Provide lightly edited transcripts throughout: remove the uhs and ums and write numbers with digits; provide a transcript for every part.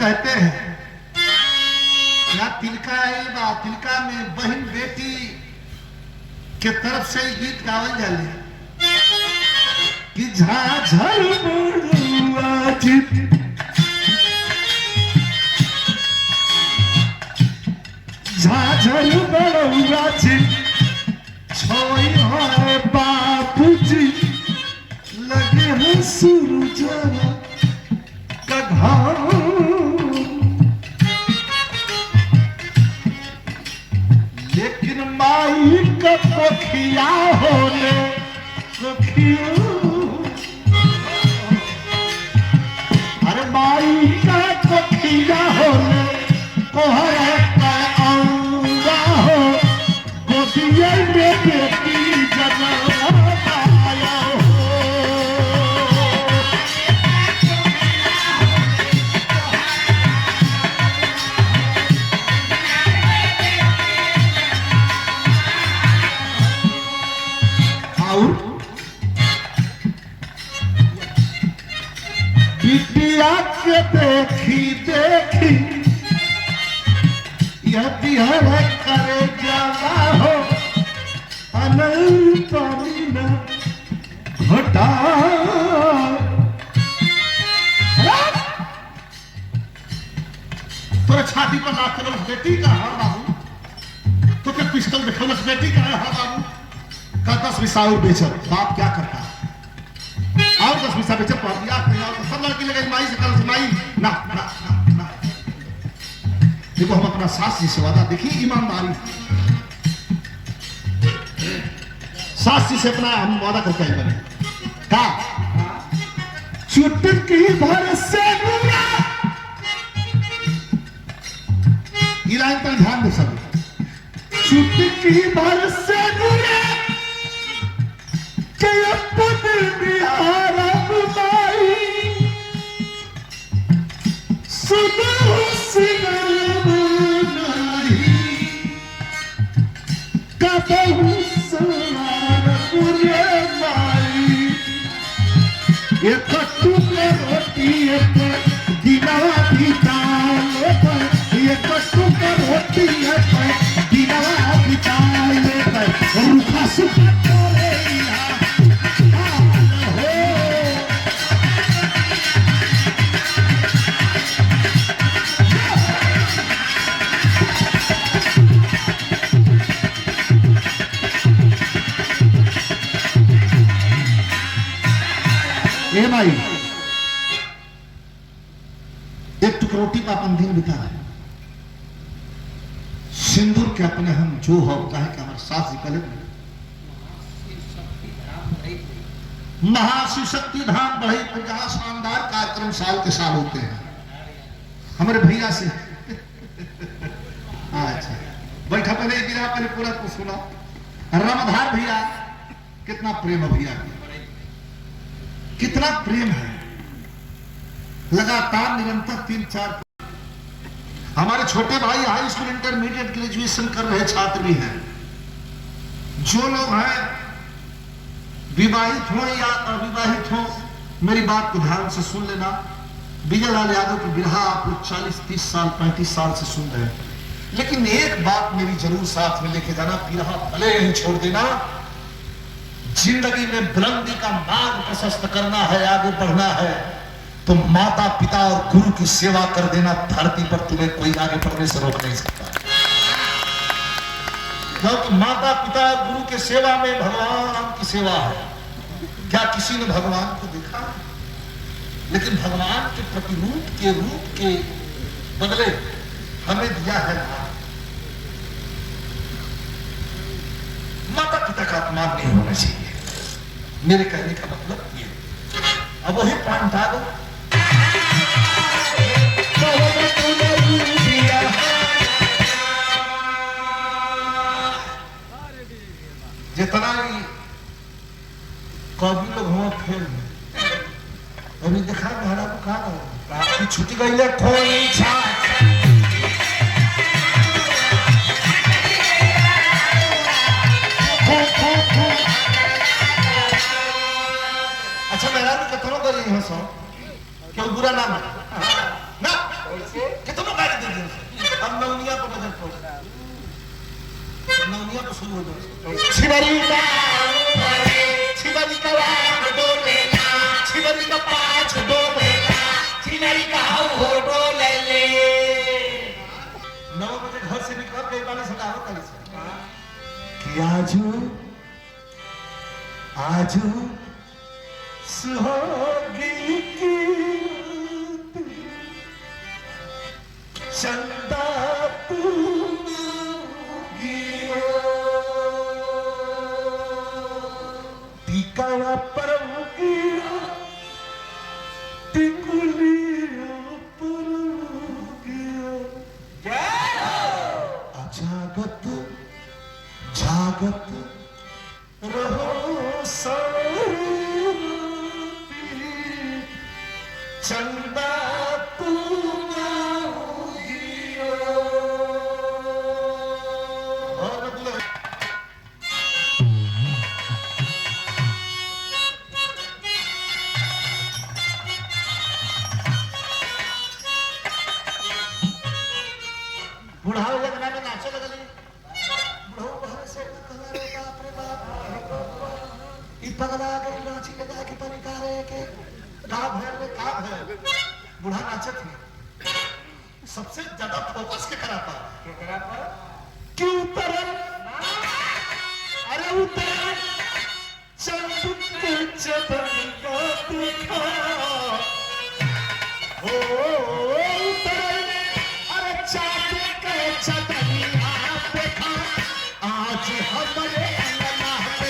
कहते हैं या तिलका आइल बा, तिलका में बहन बेटी के तरफ से ही गीत गावल जाले कि झाझर बड़ुआ चित झाझर बड़ुआ चित छोई है बापूजी लगे हैं सूरज का लेकिन माई का पोखिया होने अरे माई का पोखिया होने कोहरा का आऊंगा हो गोदिया में बेटी जन्म आया हो। बिटिया के देखी देखी यह बिहर करे जाला हो अनंत न घटा तोरे छाती पर लात कर बेटी का हाँ बाबू तो क्या पिस्टल दिखा बेटी का हाँ बाबू का 10 पैसा और बेचत बाप क्या करता है और 10 पैसा बेचत पड़ दिया तो सब लड़की लगे माई से कल से माई ना ना ना ना देखो हम अपना सास जी से वादा देखिए ईमानदारी सास जी से अपना हम वादा करके आए बने का चुटकी भर से ये लाइन पर ध्यान दो सब चुटकी भर से बिहार ये कट्टू के रोटी दिनवा बिताए पर ये कट्टू के रोटी दिनवा बिताए पर रूखा सूखा भाई एक टुक रोटी पर अपन दिन बिता है सिंदूर के अपने हम जो होता है कि हमारे सास जी कल महाशिव शक्ति धाम बढ़ई पर जहां शानदार कार्यक्रम साल के साल होते हैं हमारे भैया से अच्छा बैठा पहले गिरा पहले पूरा को सुना रामधार भैया कितना प्रेम है भैया कितना प्रेम है लगातार निरंतर 3-4 हमारे छोटे भाई हाई स्कूल इंटरमीडिएट ग्रेजुएशन कर रहे छात्र भी हैं जो लोग हैं विवाहित हो या अविवाहित हो मेरी बात को ध्यान से सुन लेना विजय लाल यादव की बिरहा आप लोग 40-30 साल 35 साल से सुन रहे हैं लेकिन एक बात मेरी जरूर साथ में लेके जाना बिरहा भले ही छोड़ देना जिंदगी में बुलंदी का मार्ग प्रशस्त करना है आगे बढ़ना है तो माता पिता और गुरु की सेवा कर देना धरती पर तुम्हें कोई आगे बढ़ने से रोक नहीं सकता क्योंकि माता पिता और गुरु के सेवा में भगवान की सेवा है क्या किसी ने भगवान को देखा लेकिन भगवान के प्रतिरूप के रूप के बदले हमें दिया है माता पिता का अपमान नहीं होना चाहिए मेरे कहने का मतलब ये अब वही पॉइंट आ गया जितना ही कवि लोग हुआ फेल अभी देखा महाराज को कहा छुट्टी गई खोई छा अच्छा मेरा भी कथनों कर रही है सो क्यों बुरा नाम है ना कितनों गाड़ी दे दी उसे। अब नवनिया को नजर पड़ नवनिया को शुरू हो जाए छिबरी का डोलेला छिबरी का पाँच डोलेला छिबरी का हो डोलेले 9 बजे घर से निकल गए वाले से कहा होता है कि आजू सुहागी की चंदा तू टीका पर टिकुलिया पर अजागत जागत रहो सारी चंदा तू बुढ़ाओ जगना में नाचे लगली बुढ़ाओ बाहर से बाप रे बाप ई पगला गई नाची लगा के परिकारे के का है बुढ़ा नाचत है सबसे ज्यादा फोकस के कराता क्यों तरन अरे उतर चंद के चबन का देखा हो उतर अरे चांद के चदनिया देखा आज हमारे अंगना पे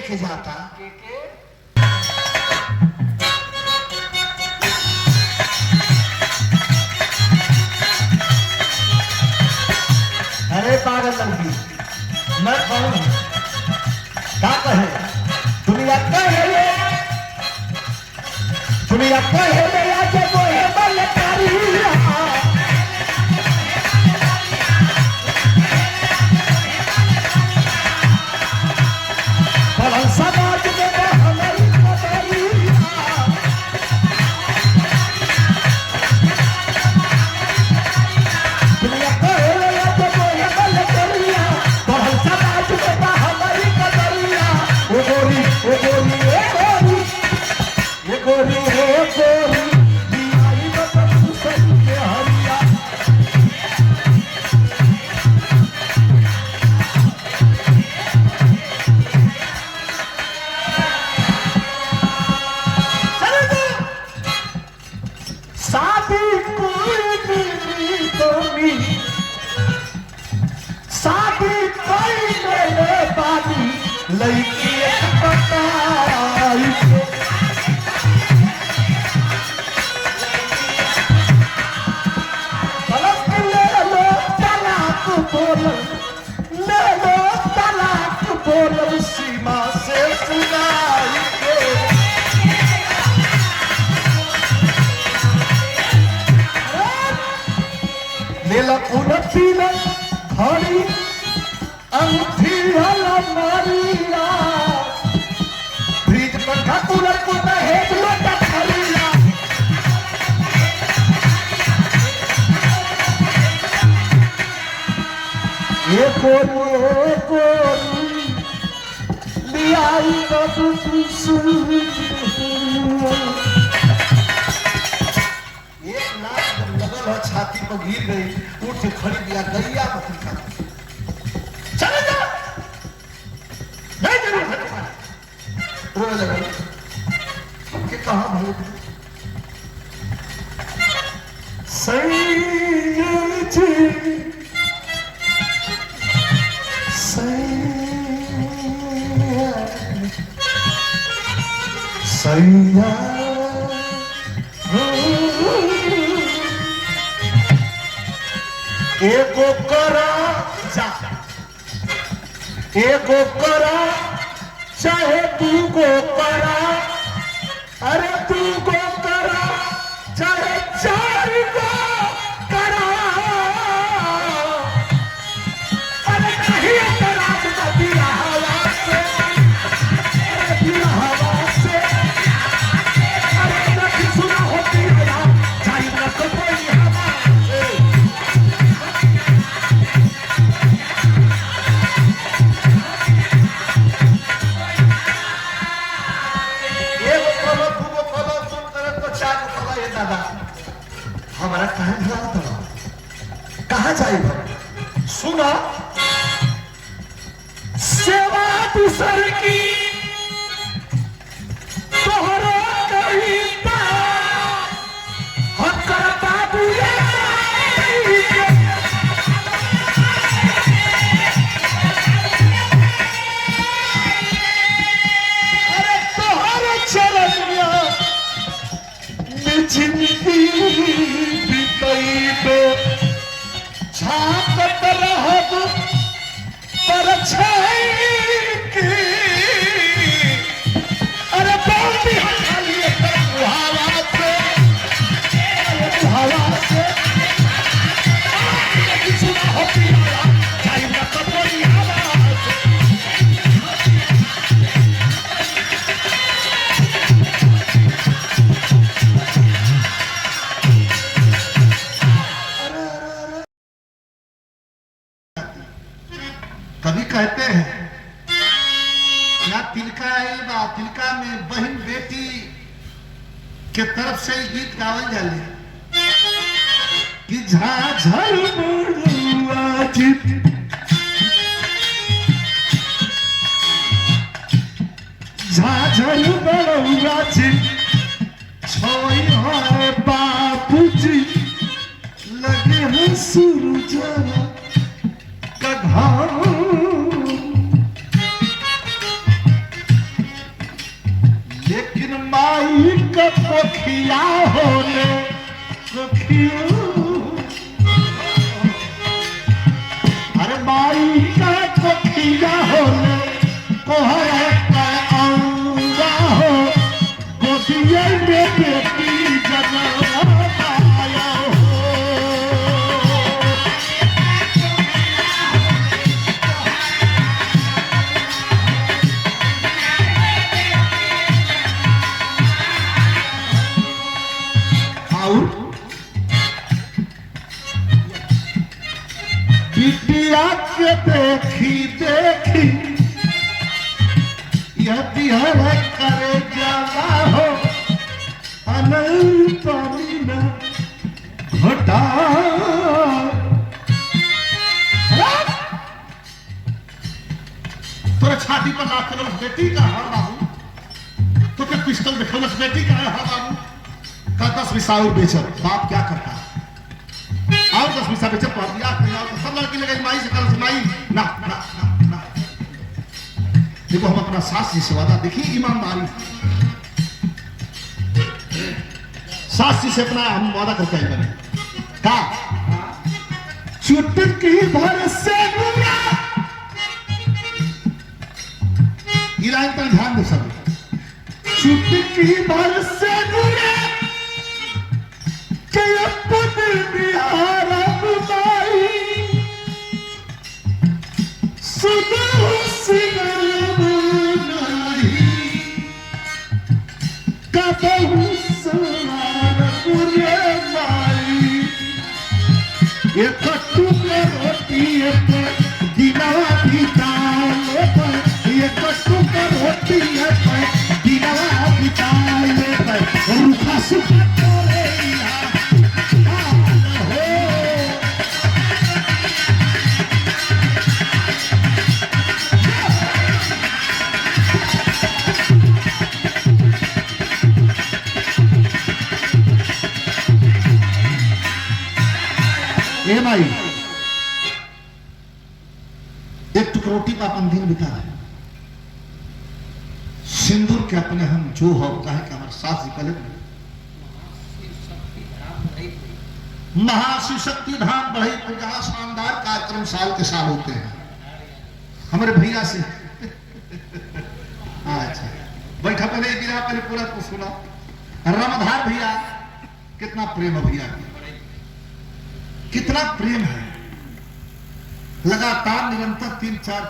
के जाता अरे पागल लड़की मैं कौन क्या कहे दुनिया कहे आके वो है बलकारी समाज में हमारी दुनिया समाज में हमारी कदरिया वो गोरी हरिया शादी कोई मेरे बानी लड़की बोल सीमा से सुनाई मेला पीला घड़ी अंगूठी वाला मारिया फ्रिज पंखा कूलर को दहेज लोटा खरिया गोरी गोरी लियाई तब तू सूझ। एक लाख जब लगल है छाती पर गिर गई, उठ के खड़ी दिया गैया पत्रिका चले जा नहीं जरूर है तुम्हारा रोने लगा कि कहा भाई सैयद जी सैया एगो करा एगो करा चाहे तू गो करा, अरे तू गो करा चाहे चार गो करा, अरे नहीं करा तो दिया हवा से, दिया हवा से, अरे नहीं सुना होती है चाहे ना तो कोई हवा हमारा कहा गया था, कहा जाएगा सुना सेवा दूसर की तोहरा नहीं था, हम करता बुझे अरे तोहरा चरण में जिंदगी झांकत रहब पर की, अरे बोलती खाली हवा से, हवा से सुना होती चाहिए ना तो कोई हवा से। कभी कहते हैं या तिलका बा तिलका में बहन बेटी के तरफ से गीत गावल जाले कि झाझर बड़ुआ चित झाझर बड़ुआ चित छोई है बापूजी लगे हैं सूरज लेकिन माई का कोखिया होने अरे माई का कोखिया होने कोहरा का आऊंगा हो गोदिया में बेटी जन्म आया हो। बिटिया के देखी देखी यह बिहर करे जाना हो अनल पानी में घटा तोरे छाती पर लाख कलम बेटी का है बाबू, तो क्या पिस्टल दिखलस बेटी का है बाबू का 10 पैसा और बेचत बाप क्या करता और 10 पैसा बेचत पड़ दिया तो सब लड़की लगे माई से कल से माई ना ना ना ना। देखो हम अपना सास जी से वादा देखिए ईमानदारी सास जी से अपना हम वादा करके आए बने का चुटकी भर से ये लाइन पर ध्यान दे सब चुटकी भर से के अपने बिहार बुलाई सुनो सिंगारी का बहु सवार पूरे माई एक टुकड़ा रोटी एक दिन ए माई, एक टुकड़ा रोटी पर अपन दिन बिता है, सिंदूर के अपने हम जो हो चाहे कि हमारे सास जी पहले महाशिव शक्ति धाम बढ़ई पर जहां शानदार कार्यक्रम साल के साल होते हैं हमारे भैया से। अच्छा बैठा पहले गिरा पहले पूरा को सुना। रामधार भैया, कितना प्रेम है भैया, कितना प्रेम है, लगातार निरंतर 3-4